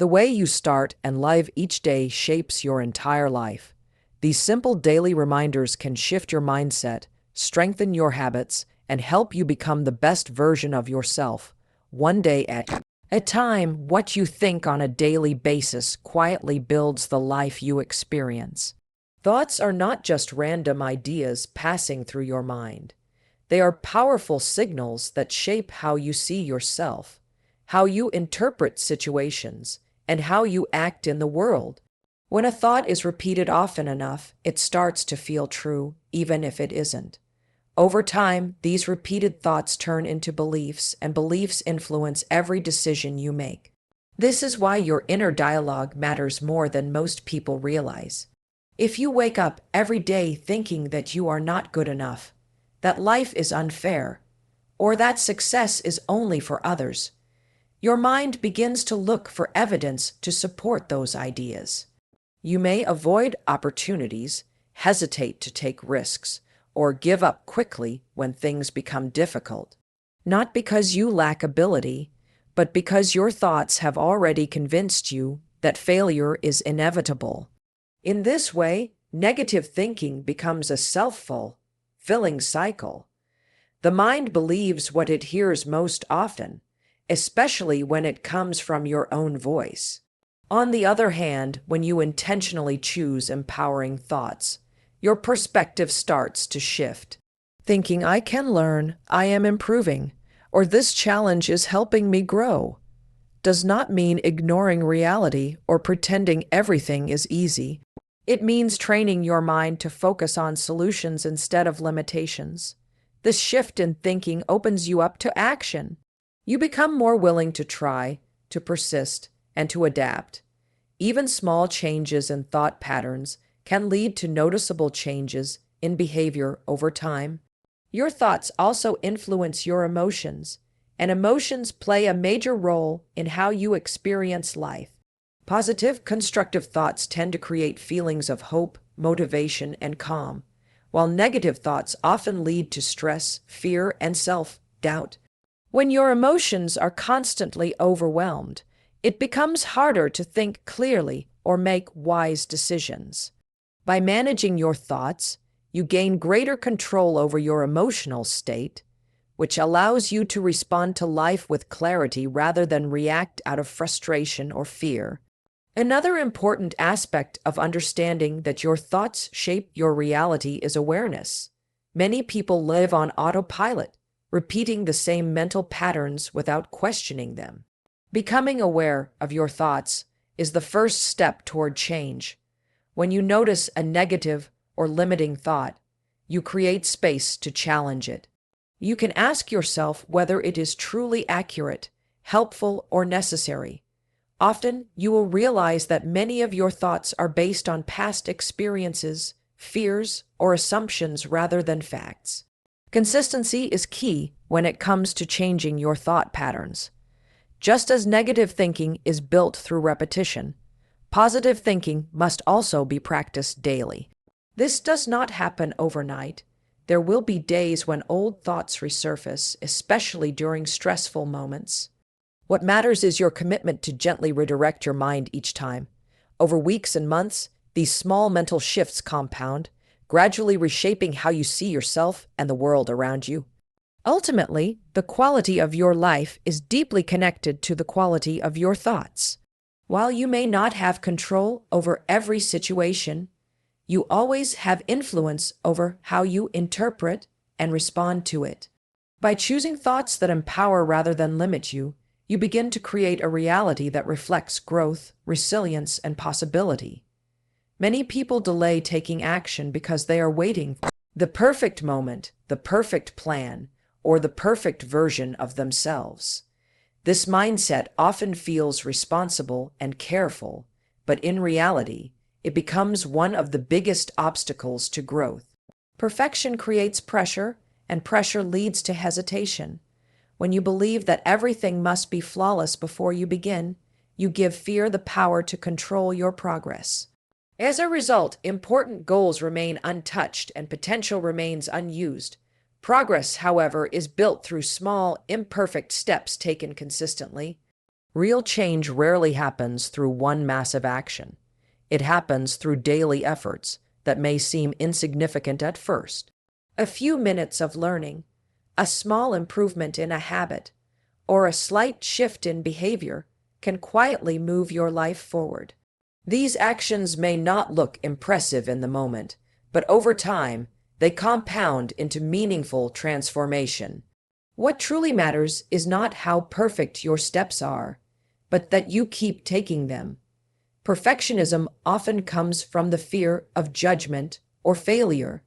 The way you start and live each day shapes your entire life. These simple daily reminders can shift your mindset, strengthen your habits, and help you become the best version of yourself, one day at a time. What you think on a daily basis quietly builds the life you experience. Thoughts are not just random ideas passing through your mind. They are powerful signals that shape how you see yourself, how you interpret situations, and how you act in the world. When a thought is repeated often enough, it starts to feel true, even if it isn't. Over time, these repeated thoughts turn into beliefs, and beliefs influence every decision you make. This is why your inner dialogue matters more than most people realize. If you wake up every day thinking that you are not good enough, that life is unfair, or that success is only for others, your mind begins to look for evidence to support those ideas. You may avoid opportunities, hesitate to take risks, or give up quickly when things become difficult. Not because you lack ability, but because your thoughts have already convinced you that failure is inevitable. In this way, negative thinking becomes a self-fulfilling cycle. The mind believes what it hears most often, especially when it comes from your own voice. On the other hand, when you intentionally choose empowering thoughts, your perspective starts to shift. Thinking, I can learn, I am improving, or this challenge is helping me grow, does not mean ignoring reality or pretending everything is easy. It means training your mind to focus on solutions instead of limitations. This shift in thinking opens you up to action. You become more willing to try, to persist, and to adapt. Even small changes in thought patterns can lead to noticeable changes in behavior over time. Your thoughts also influence your emotions, and emotions play a major role in how you experience life. Positive, constructive thoughts tend to create feelings of hope, motivation, and calm, while negative thoughts often lead to stress, fear, and self-doubt. When your emotions are constantly overwhelmed, it becomes harder to think clearly or make wise decisions. By managing your thoughts, you gain greater control over your emotional state, which allows you to respond to life with clarity rather than react out of frustration or fear. Another important aspect of understanding that your thoughts shape your reality is awareness. Many people live on autopilot, repeating the same mental patterns without questioning them. Becoming aware of your thoughts is the first step toward change. When you notice a negative or limiting thought, you create space to challenge it. You can ask yourself whether it is truly accurate, helpful, or necessary. Often, you will realize that many of your thoughts are based on past experiences, fears, or assumptions rather than facts. Consistency is key when it comes to changing your thought patterns. Just as negative thinking is built through repetition, positive thinking must also be practiced daily. This does not happen overnight. There will be days when old thoughts resurface, especially during stressful moments. What matters is your commitment to gently redirect your mind each time. Over weeks and months, these small mental shifts compound, gradually reshaping how you see yourself and the world around you. Ultimately, the quality of your life is deeply connected to the quality of your thoughts. While you may not have control over every situation, you always have influence over how you interpret and respond to it. By choosing thoughts that empower rather than limit you, you begin to create a reality that reflects growth, resilience, and possibility. Many people delay taking action because they are waiting for the perfect moment, the perfect plan, or the perfect version of themselves. This mindset often feels responsible and careful, but in reality, it becomes one of the biggest obstacles to growth. Perfection creates pressure, and pressure leads to hesitation. When you believe that everything must be flawless before you begin, you give fear the power to control your progress. As a result, important goals remain untouched and potential remains unused. Progress, however, is built through small, imperfect steps taken consistently. Real change rarely happens through one massive action. It happens through daily efforts that may seem insignificant at first. A few minutes of learning, a small improvement in a habit, or a slight shift in behavior can quietly move your life forward. These actions may not look impressive in the moment, but over time, they compound into meaningful transformation. What truly matters is not how perfect your steps are, but that you keep taking them. Perfectionism often comes from the fear of judgment or failure.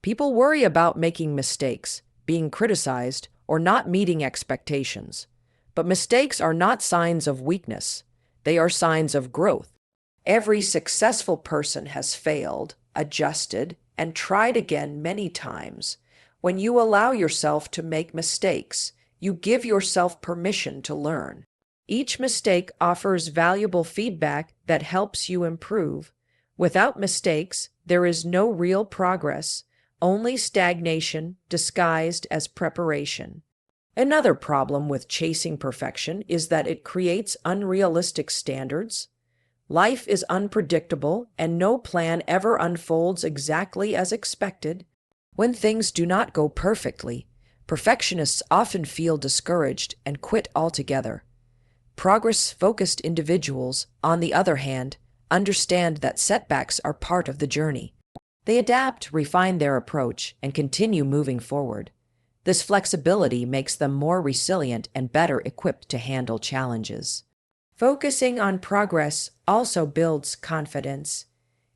People worry about making mistakes, being criticized, or not meeting expectations. But mistakes are not signs of weakness. They are signs of growth. Every successful person has failed, adjusted, and tried again many times. When you allow yourself to make mistakes, you give yourself permission to learn. Each mistake offers valuable feedback that helps you improve. Without mistakes, there is no real progress, only stagnation disguised as preparation. Another problem with chasing perfection is that it creates unrealistic standards. Life is unpredictable, and no plan ever unfolds exactly as expected. When things do not go perfectly, perfectionists often feel discouraged and quit altogether. Progress-focused individuals, on the other hand, understand that setbacks are part of the journey. They adapt, refine their approach, and continue moving forward. This flexibility makes them more resilient and better equipped to handle challenges. Focusing on progress also builds confidence.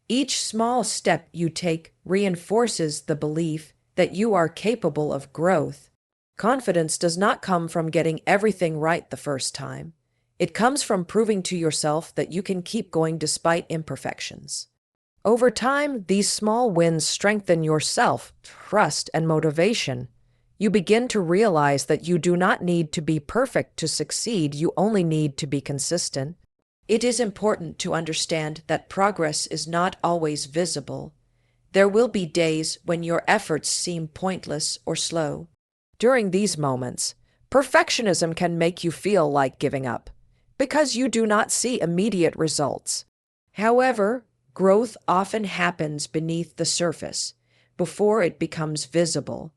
Each small step you take reinforces the belief that you are capable of growth. Confidence does not come from getting everything right the first time. It comes from proving to yourself that you can keep going despite imperfections. Over time, these small wins strengthen your self-trust and motivation. You begin to realize that you do not need to be perfect to succeed, you only need to be consistent. It is important to understand that progress is not always visible. There will be days when your efforts seem pointless or slow. During these moments, perfectionism can make you feel like giving up, because you do not see immediate results. However, growth often happens beneath the surface, before it becomes visible.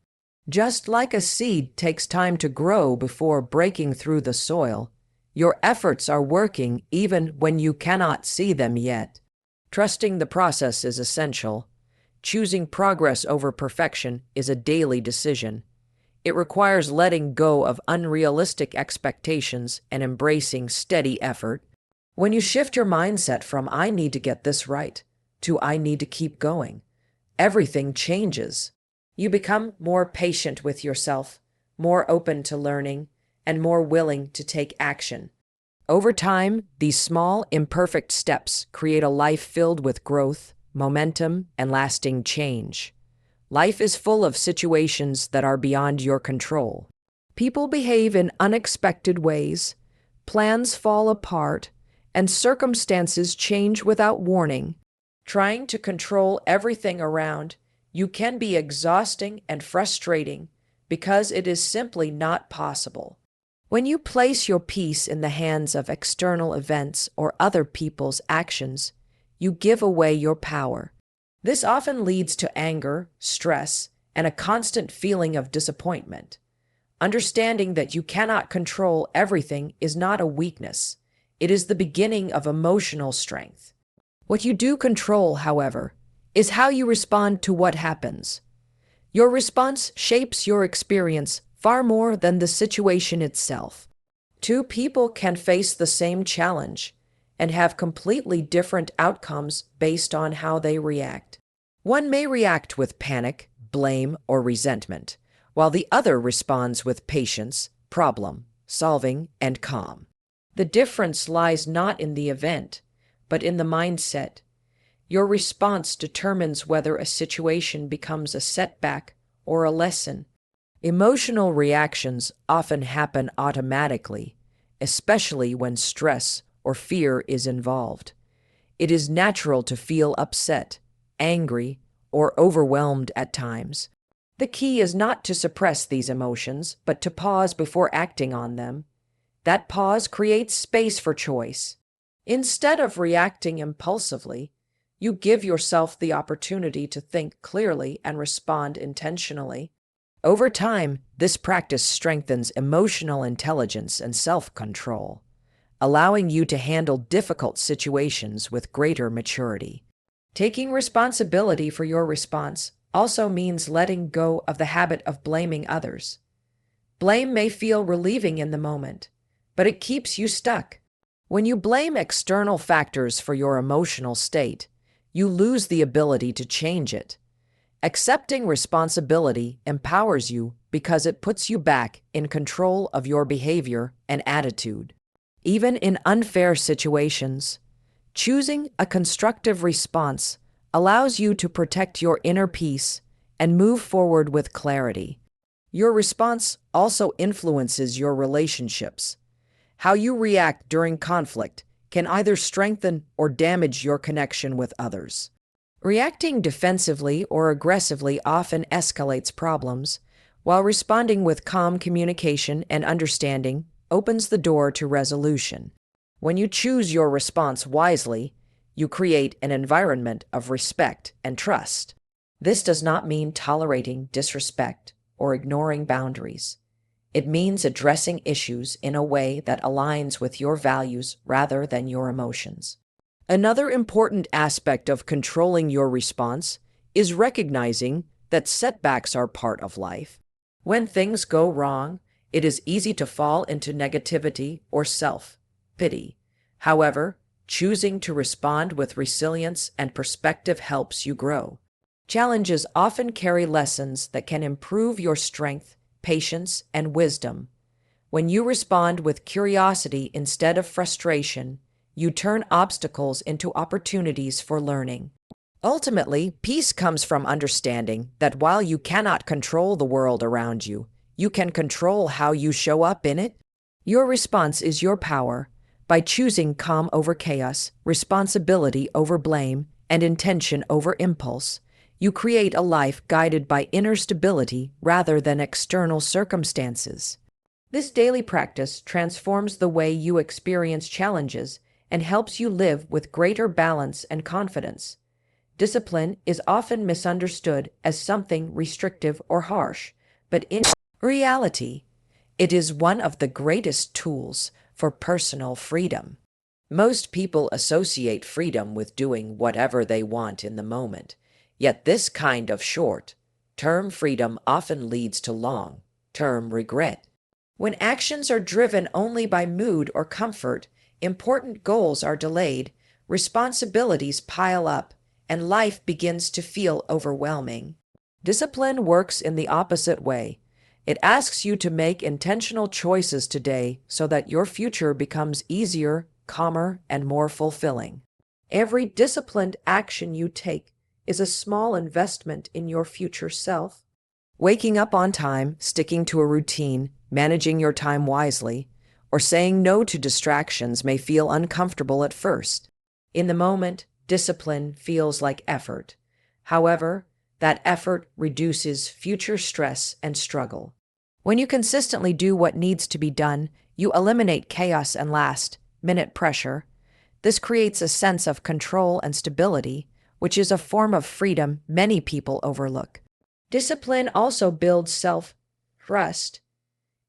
Just like a seed takes time to grow before breaking through the soil, your efforts are working even when you cannot see them yet. Trusting the process is essential. Choosing progress over perfection is a daily decision. It requires letting go of unrealistic expectations and embracing steady effort. When you shift your mindset from "I need to get this right" to "I need to keep going," everything changes. You become more patient with yourself, more open to learning, and more willing to take action. Over time, these small, imperfect steps create a life filled with growth, momentum, and lasting change. Life is full of situations that are beyond your control. People behave in unexpected ways, plans fall apart, and circumstances change without warning. Trying to control everything around you can be exhausting and frustrating because it is simply not possible. When you place your peace in the hands of external events or other people's actions, you give away your power. This often leads to anger, stress, and a constant feeling of disappointment. Understanding that you cannot control everything is not a weakness. It is the beginning of emotional strength. What you do control, however, is how you respond to what happens. Your response shapes your experience far more than the situation itself. Two people can face the same challenge and have completely different outcomes based on how they react. One may react with panic, blame, or resentment, while the other responds with patience, problem solving, and calm. The difference lies not in the event, but in the mindset. Your response determines whether a situation becomes a setback or a lesson. Emotional reactions often happen automatically, especially when stress or fear is involved. It is natural to feel upset, angry, or overwhelmed at times. The key is not to suppress these emotions, but to pause before acting on them. That pause creates space for choice. Instead of reacting impulsively, you give yourself the opportunity to think clearly and respond intentionally. Over time, this practice strengthens emotional intelligence and self-control, allowing you to handle difficult situations with greater maturity. Taking responsibility for your response also means letting go of the habit of blaming others. Blame may feel relieving in the moment, but it keeps you stuck. When you blame external factors for your emotional state, you lose the ability to change it. Accepting responsibility empowers you because it puts you back in control of your behavior and attitude. Even in unfair situations, choosing a constructive response allows you to protect your inner peace and move forward with clarity. Your response also influences your relationships. How you react during conflict can either strengthen or damage your connection with others. Reacting defensively or aggressively often escalates problems, while responding with calm communication and understanding opens the door to resolution. When you choose your response wisely, you create an environment of respect and trust. This does not mean tolerating disrespect or ignoring boundaries. It means addressing issues in a way that aligns with your values rather than your emotions. Another important aspect of controlling your response is recognizing that setbacks are part of life. When things go wrong, it is easy to fall into negativity or self-pity. However, choosing to respond with resilience and perspective helps you grow. Challenges often carry lessons that can improve your strength, patience, and wisdom. When you respond with curiosity instead of frustration, you turn obstacles into opportunities for learning. Ultimately, peace comes from understanding that while you cannot control the world around you, you can control how you show up in it. Your response is your power. By choosing calm over chaos, responsibility over blame, and intention over impulse, you create a life guided by inner stability rather than external circumstances. This daily practice transforms the way you experience challenges and helps you live with greater balance and confidence. Discipline is often misunderstood as something restrictive or harsh, but in reality, it is one of the greatest tools for personal freedom. Most people associate freedom with doing whatever they want in the moment, yet this kind of short-term freedom often leads to long-term regret. When actions are driven only by mood or comfort, important goals are delayed, responsibilities pile up, and life begins to feel overwhelming. Discipline works in the opposite way. It asks you to make intentional choices today so that your future becomes easier, calmer, and more fulfilling. Every disciplined action you take is a small investment in your future self. Waking up on time, sticking to a routine, managing your time wisely, or saying no to distractions may feel uncomfortable at first. In the moment, discipline feels like effort. However, that effort reduces future stress and struggle. When you consistently do what needs to be done, you eliminate chaos and last-minute pressure. This creates a sense of control and stability, which is a form of freedom many people overlook. Discipline also builds self-trust.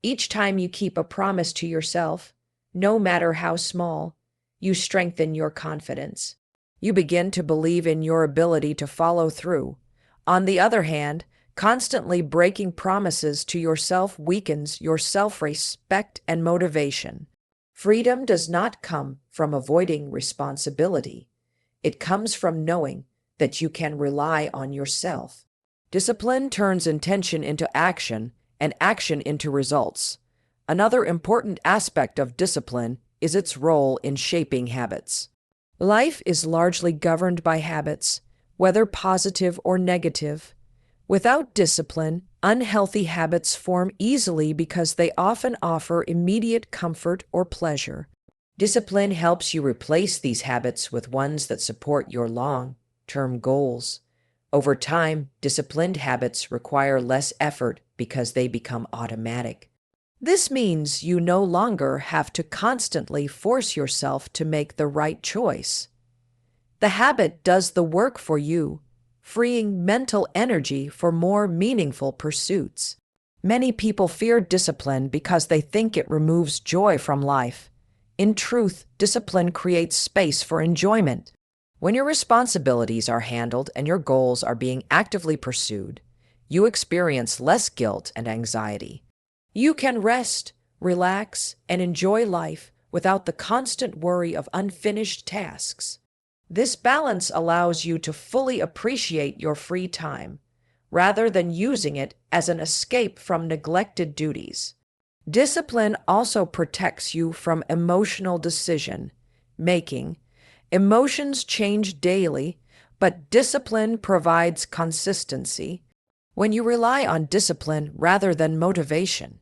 Each time you keep a promise to yourself, no matter how small, you strengthen your confidence. You begin to believe in your ability to follow through. On the other hand, constantly breaking promises to yourself weakens your self-respect and motivation. Freedom does not come from avoiding responsibility. It comes from knowing that you can rely on yourself. Discipline turns intention into action and action into results. Another important aspect of discipline is its role in shaping habits. Life is largely governed by habits, whether positive or negative. Without discipline, unhealthy habits form easily because they often offer immediate comfort or pleasure. Discipline helps you replace these habits with ones that support your long-term goals. Over time, disciplined habits require less effort because they become automatic. This means you no longer have to constantly force yourself to make the right choice. The habit does the work for you, freeing mental energy for more meaningful pursuits. Many people fear discipline because they think it removes joy from life. In truth, discipline creates space for enjoyment. When your responsibilities are handled and your goals are being actively pursued, you experience less guilt and anxiety. You can rest, relax, and enjoy life without the constant worry of unfinished tasks. This balance allows you to fully appreciate your free time, rather than using it as an escape from neglected duties. Discipline also protects you from emotional decision making. Emotions change daily, but discipline provides consistency. When you rely on discipline rather than motivation,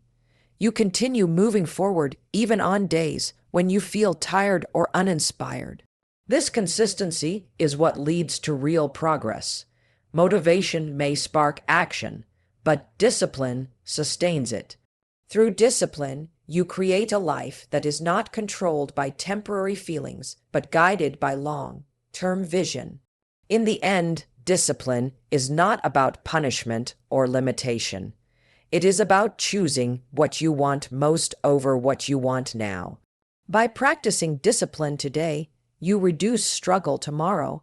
you continue moving forward even on days when you feel tired or uninspired. This consistency is what leads to real progress. Motivation may spark action, but discipline sustains it. Through discipline, you create a life that is not controlled by temporary feelings, but guided by long-term vision. In the end, discipline is not about punishment or limitation. It is about choosing what you want most over what you want now. By practicing discipline today, you reduce struggle tomorrow.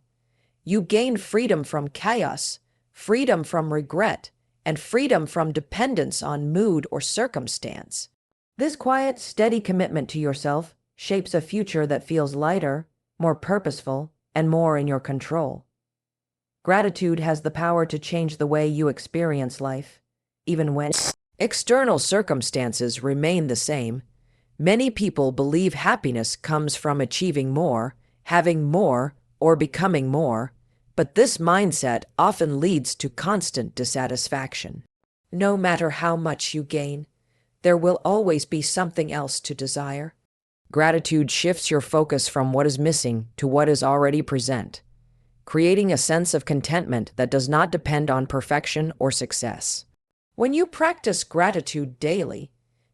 You gain freedom from chaos, freedom from regret, and freedom from dependence on mood or circumstance. This quiet, steady commitment to yourself shapes a future that feels lighter, more purposeful, and more in your control. Gratitude has the power to change the way you experience life. Even when external circumstances remain the same, many people believe happiness comes from achieving more, having more, or becoming more, but this mindset often leads to constant dissatisfaction. No matter how much you gain, there will always be something else to desire. Gratitude shifts your focus from what is missing to what is already present, creating a sense of contentment that does not depend on perfection or success. When you practice gratitude daily,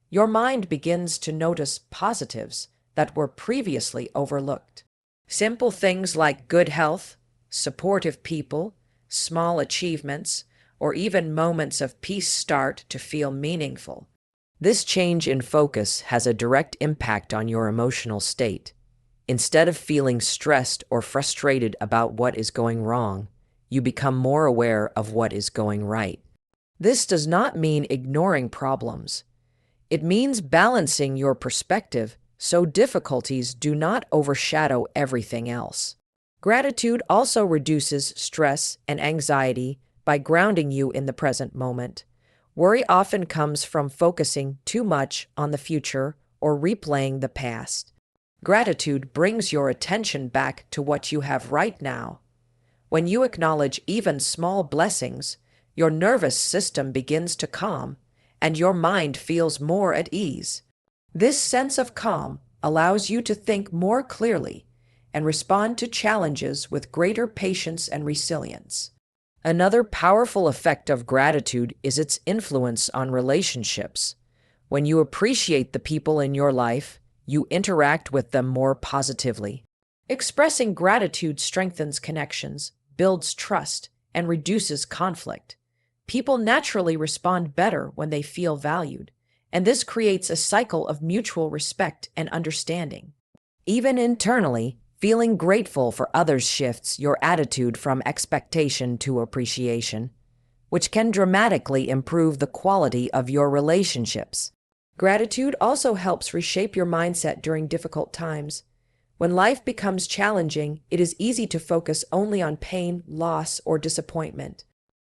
your mind begins to notice positives that were previously overlooked. Simple things like good health, supportive people, small achievements, or even moments of peace start to feel meaningful. This change in focus has a direct impact on your emotional state. Instead of feeling stressed or frustrated about what is going wrong, you become more aware of what is going right. This does not mean ignoring problems. It means balancing your perspective so difficulties do not overshadow everything else. Gratitude also reduces stress and anxiety by grounding you in the present moment. Worry often comes from focusing too much on the future or replaying the past. Gratitude brings your attention back to what you have right now. When you acknowledge even small blessings, your nervous system begins to calm, and your mind feels more at ease. This sense of calm allows you to think more clearly and respond to challenges with greater patience and resilience. Another powerful effect of gratitude is its influence on relationships. When you appreciate the people in your life, you interact with them more positively. Expressing gratitude strengthens connections, builds trust, and reduces conflict. People naturally respond better when they feel valued, and this creates a cycle of mutual respect and understanding. Even internally, feeling grateful for others shifts your attitude from expectation to appreciation, which can dramatically improve the quality of your relationships. Gratitude also helps reshape your mindset during difficult times. When life becomes challenging, it is easy to focus only on pain, loss, or disappointment.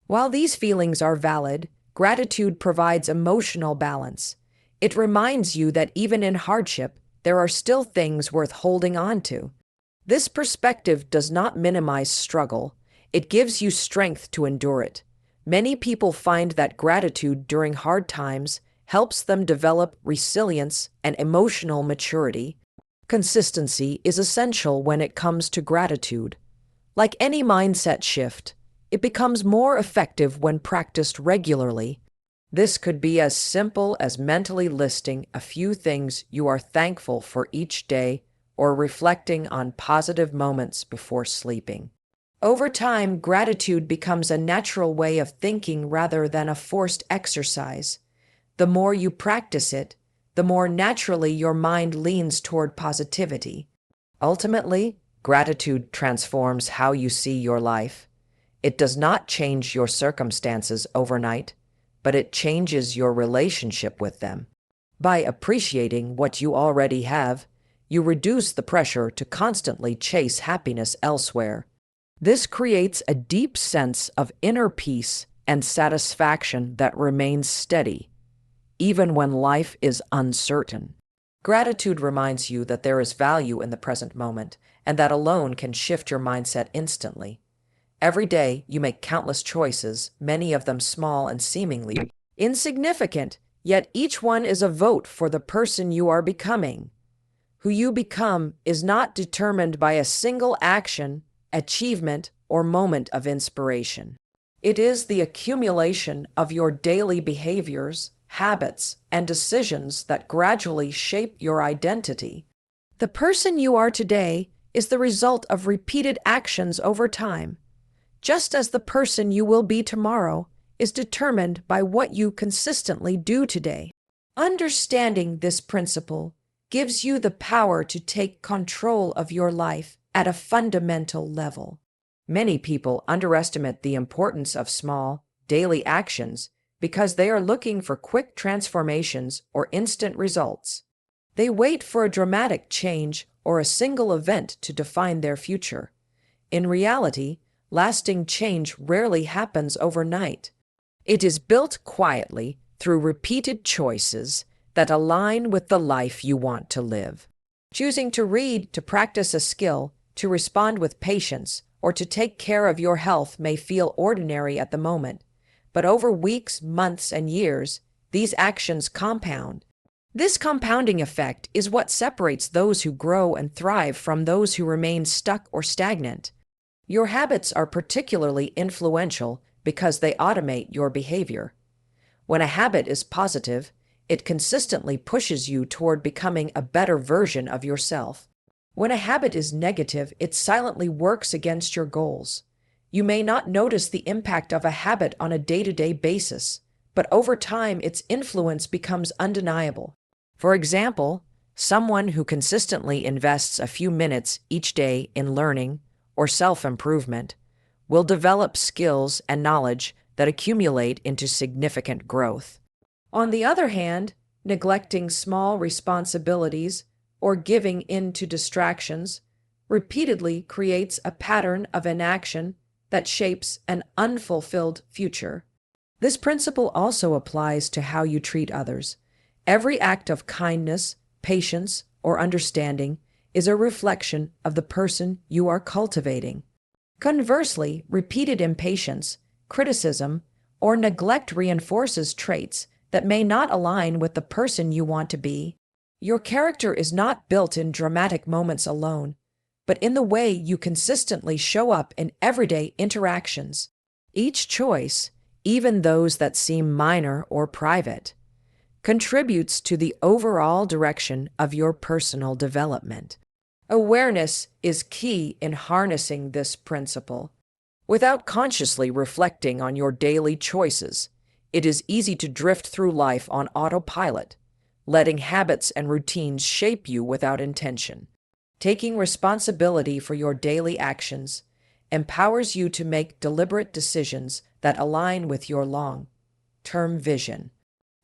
While these feelings are valid, gratitude provides emotional balance. It reminds you that even in hardship, there are still things worth holding on to. This perspective does not minimize struggle. It gives you strength to endure it. Many people find that gratitude during hard times helps them develop resilience and emotional maturity. Consistency is essential when it comes to gratitude. Like any mindset shift, it becomes more effective when practiced regularly. This could be as simple as mentally listing a few things you are thankful for each day or reflecting on positive moments before sleeping. Over time, gratitude becomes a natural way of thinking rather than a forced exercise. The more you practice it, the more naturally your mind leans toward positivity. Ultimately, gratitude transforms how you see your life. It does not change your circumstances overnight, but it changes your relationship with them. By appreciating what you already have, you reduce the pressure to constantly chase happiness elsewhere. This creates a deep sense of inner peace and satisfaction that remains steady, even when life is uncertain. Gratitude reminds you that there is value in the present moment, and that alone can shift your mindset instantly. Every day, you make countless choices, many of them small and seemingly insignificant, yet each one is a vote for the person you are becoming. Who you become is not determined by a single action, achievement, or moment of inspiration. It is the accumulation of your daily behaviors, habits, and decisions that gradually shape your identity. The person you are today is the result of repeated actions over time, just as the person you will be tomorrow is determined by what you consistently do today. Understanding this principle gives you the power to take control of your life at a fundamental level. Many people underestimate the importance of small, daily actions because they are looking for quick transformations or instant results. They wait for a dramatic change or a single event to define their future. In reality, lasting change rarely happens overnight. It is built quietly through repeated choices that align with the life you want to live. Choosing to read, to practice a skill, to respond with patience, or to take care of your health may feel ordinary at the moment, but over weeks, months, and years, these actions compound. This compounding effect is what separates those who grow and thrive from those who remain stuck or stagnant. Your habits are particularly influential because they automate your behavior. When a habit is positive, it consistently pushes you toward becoming a better version of yourself. When a habit is negative, it silently works against your goals. You may not notice the impact of a habit on a day-to-day basis, but over time its influence becomes undeniable. For example, someone who consistently invests a few minutes each day in learning or self-improvement will develop skills and knowledge that accumulate into significant growth. On the other hand, neglecting small responsibilities or giving in to distractions repeatedly creates a pattern of inaction that shapes an unfulfilled future. This principle also applies to how you treat others. Every act of kindness, patience, or understanding is a reflection of the person you are cultivating. Conversely, repeated impatience, criticism, or neglect reinforces traits that may not align with the person you want to be. Your character is not built in dramatic moments alone, but in the way you consistently show up in everyday interactions. Each choice, even those that seem minor or private, contributes to the overall direction of your personal development. Awareness is key in harnessing this principle. Without consciously reflecting on your daily choices, it is easy to drift through life on autopilot, letting habits and routines shape you without intention. Taking responsibility for your daily actions empowers you to make deliberate decisions that align with your long-term vision.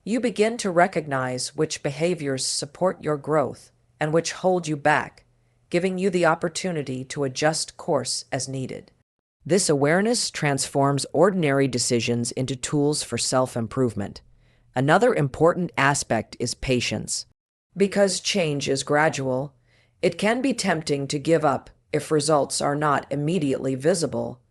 You begin to recognize which behaviors support your growth and which hold you back, giving you the opportunity to adjust course as needed. This awareness transforms ordinary decisions into tools for self-improvement. Another important aspect is patience. Because change is gradual, it can be tempting to give up if results are not immediately visible.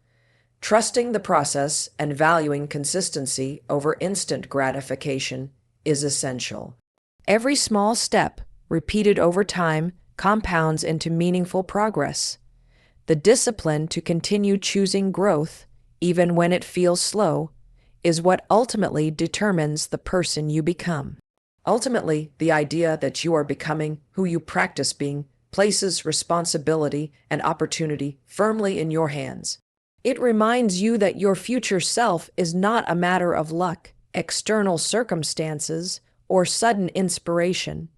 Trusting the process and valuing consistency over instant gratification is essential. Every small step, repeated over time, compounds into meaningful progress. The discipline to continue choosing growth, even when it feels slow, is what ultimately determines the person you become. Ultimately, the idea that you are becoming who you practice being places responsibility and opportunity firmly in your hands. It reminds you that your future self is not a matter of luck, external circumstances, or sudden inspiration.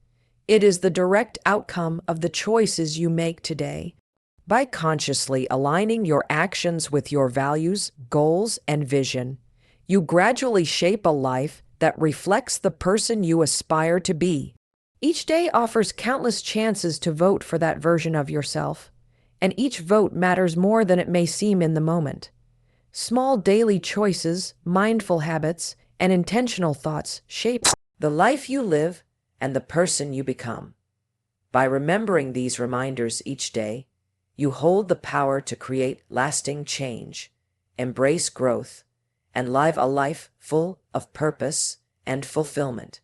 It is the direct outcome of the choices you make today. By consciously aligning your actions with your values, goals, and vision, you gradually shape a life that reflects the person you aspire to be. Each day offers countless chances to vote for that version of yourself, and each vote matters more than it may seem in the moment. Small daily choices, mindful habits, and intentional thoughts shape the life you live and the person you become. By remembering these reminders each day, you hold the power to create lasting change, embrace growth, and live a life full of purpose and fulfillment.